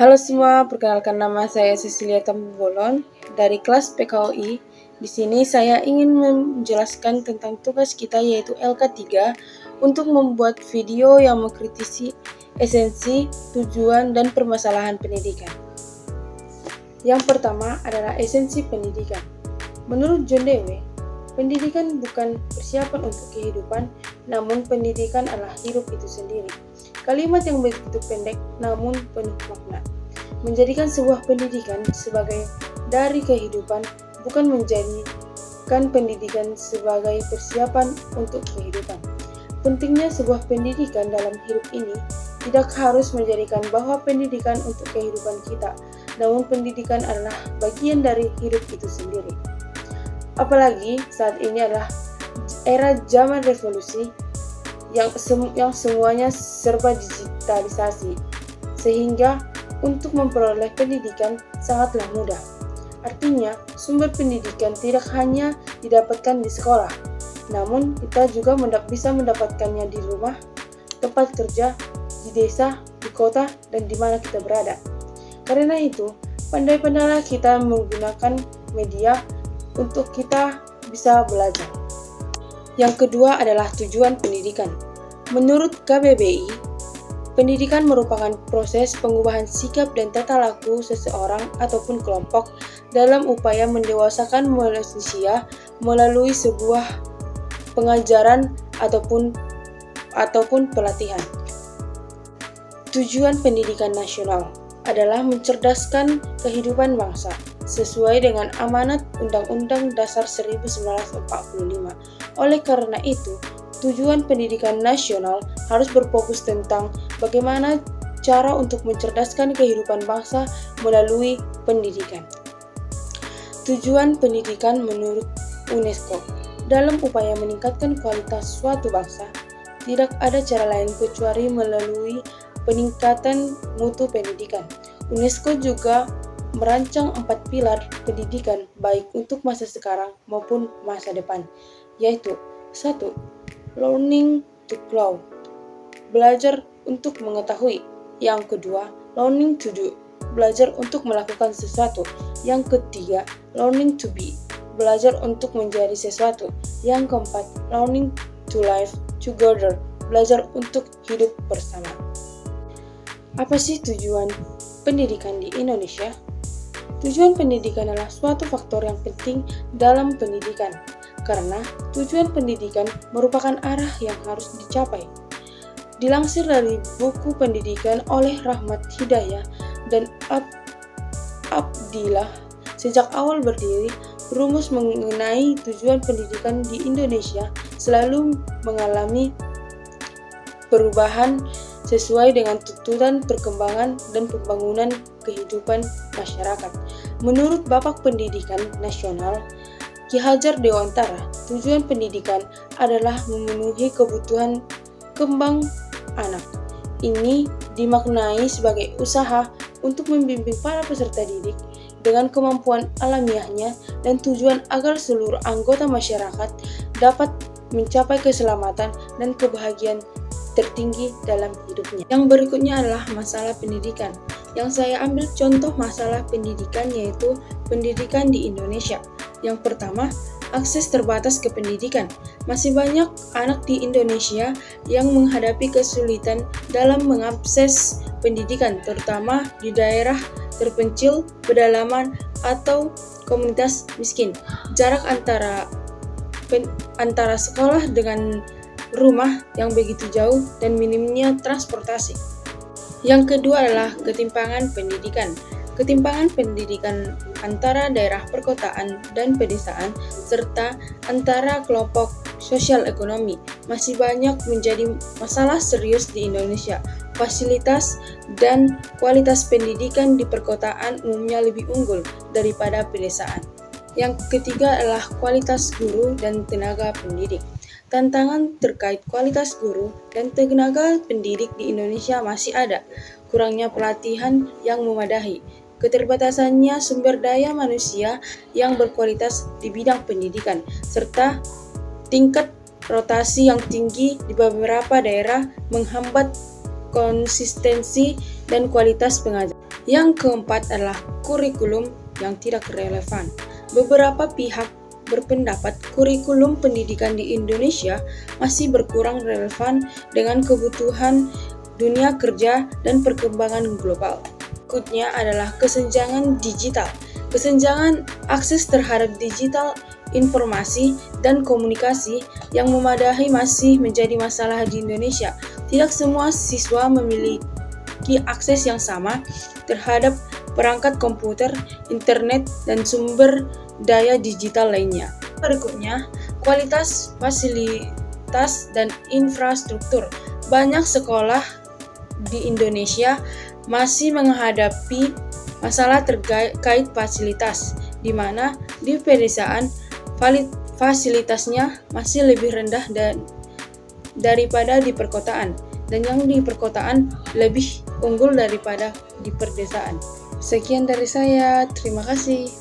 Halo semua, perkenalkan nama saya Cecilia Tambolon dari kelas PKOI. Di sini saya ingin menjelaskan tentang tugas kita yaitu LK3 untuk membuat video yang mengkritisi esensi, tujuan, dan permasalahan pendidikan. Yang pertama adalah esensi pendidikan. Menurut John Dewey, pendidikan bukan persiapan untuk kehidupan, namun pendidikan adalah hidup itu sendiri. Kalimat yang begitu pendek namun penuh makna. Menjadikan sebuah pendidikan sebagai dari kehidupan, bukan menjadikan pendidikan sebagai persiapan untuk kehidupan. Pentingnya sebuah pendidikan dalam hidup ini tidak harus menjadikan bahwa pendidikan untuk kehidupan kita, namun pendidikan adalah bagian dari hidup itu sendiri. Apalagi saat ini adalah era zaman revolusi yang semuanya serba digitalisasi, sehingga untuk memperoleh pendidikan sangatlah mudah. Artinya, sumber pendidikan tidak hanya didapatkan di sekolah, namun kita juga bisa mendapatkannya di rumah, tempat kerja, di desa, di kota, dan di mana kita berada. Karena itu, pandai-pandailah kita menggunakan media untuk kita bisa belajar. Yang kedua adalah tujuan pendidikan. Menurut KBBI, pendidikan merupakan proses pengubahan sikap dan tata laku seseorang ataupun kelompok dalam upaya mendewasakan manusia melalui sebuah pengajaran ataupun pelatihan. Tujuan pendidikan nasional adalah mencerdaskan kehidupan bangsa sesuai dengan amanat Undang-Undang Dasar 1945. Oleh karena itu, tujuan pendidikan nasional harus berfokus tentang bagaimana cara untuk mencerdaskan kehidupan bangsa melalui pendidikan. Tujuan pendidikan menurut UNESCO, dalam upaya meningkatkan kualitas suatu bangsa, tidak ada cara lain kecuali melalui peningkatan mutu pendidikan. UNESCO juga merancang 4 pilar pendidikan baik untuk masa sekarang maupun masa depan, yaitu 1. Learning to grow, belajar untuk mengetahui. Yang kedua, learning to do, belajar untuk melakukan sesuatu. Yang ketiga, learning to be, belajar untuk menjadi sesuatu. Yang keempat, learning to live together, belajar untuk hidup bersama. Apa sih tujuan pendidikan di Indonesia? Tujuan pendidikan adalah suatu faktor yang penting dalam pendidikan, karena tujuan pendidikan merupakan arah yang harus dicapai. Dilansir dari buku pendidikan oleh Rahmat Hidayah dan Abdillah, sejak awal berdiri, rumus mengenai tujuan pendidikan di Indonesia selalu mengalami perubahan sesuai dengan tuntutan perkembangan dan pembangunan kehidupan masyarakat. Menurut Bapak Pendidikan Nasional, Ki Hajar Dewantara, tujuan pendidikan adalah memenuhi kebutuhan kembang anak. Ini dimaknai sebagai usaha untuk membimbing para peserta didik dengan kemampuan alamiahnya dan tujuan agar seluruh anggota masyarakat dapat mencapai keselamatan dan kebahagiaan tertinggi dalam hidupnya. Yang berikutnya adalah masalah pendidikan. Yang saya ambil contoh masalah pendidikan yaitu pendidikan di Indonesia. Yang pertama, akses terbatas ke pendidikan. Masih banyak anak di Indonesia yang menghadapi kesulitan dalam mengakses pendidikan, terutama di daerah terpencil, pedalaman, atau komunitas miskin. Jarak antara sekolah dengan rumah yang begitu jauh dan minimnya transportasi. Yang kedua adalah ketimpangan pendidikan. Ketimpangan pendidikan antara daerah perkotaan dan pedesaan serta antara kelompok sosial ekonomi masih banyak menjadi masalah serius di Indonesia. Fasilitas dan kualitas pendidikan di perkotaan umumnya lebih unggul daripada pedesaan. Yang ketiga adalah kualitas guru dan tenaga pendidik. Tantangan terkait kualitas guru dan tenaga pendidik di Indonesia masih ada. Kurangnya pelatihan yang memadai, keterbatasannya sumber daya manusia yang berkualitas di bidang pendidikan, serta tingkat rotasi yang tinggi di beberapa daerah menghambat konsistensi dan kualitas pengajaran. Yang keempat adalah kurikulum yang tidak relevan. Beberapa pihak berpendapat kurikulum pendidikan di Indonesia masih berkurang relevan dengan kebutuhan dunia kerja dan perkembangan global. Berikutnya adalah kesenjangan digital. Kesenjangan akses terhadap digital informasi dan komunikasi yang memadai masih menjadi masalah di Indonesia. Tidak semua siswa memiliki akses yang sama terhadap perangkat komputer, internet, dan sumber daya digital lainnya. Berikutnya, kualitas fasilitas dan infrastruktur. Banyak sekolah di Indonesia masih menghadapi masalah terkait fasilitas, di mana di pedesaan fasilitasnya masih lebih rendah daripada di perkotaan, dan yang di perkotaan lebih unggul daripada di pedesaan. Sekian dari saya, terima kasih.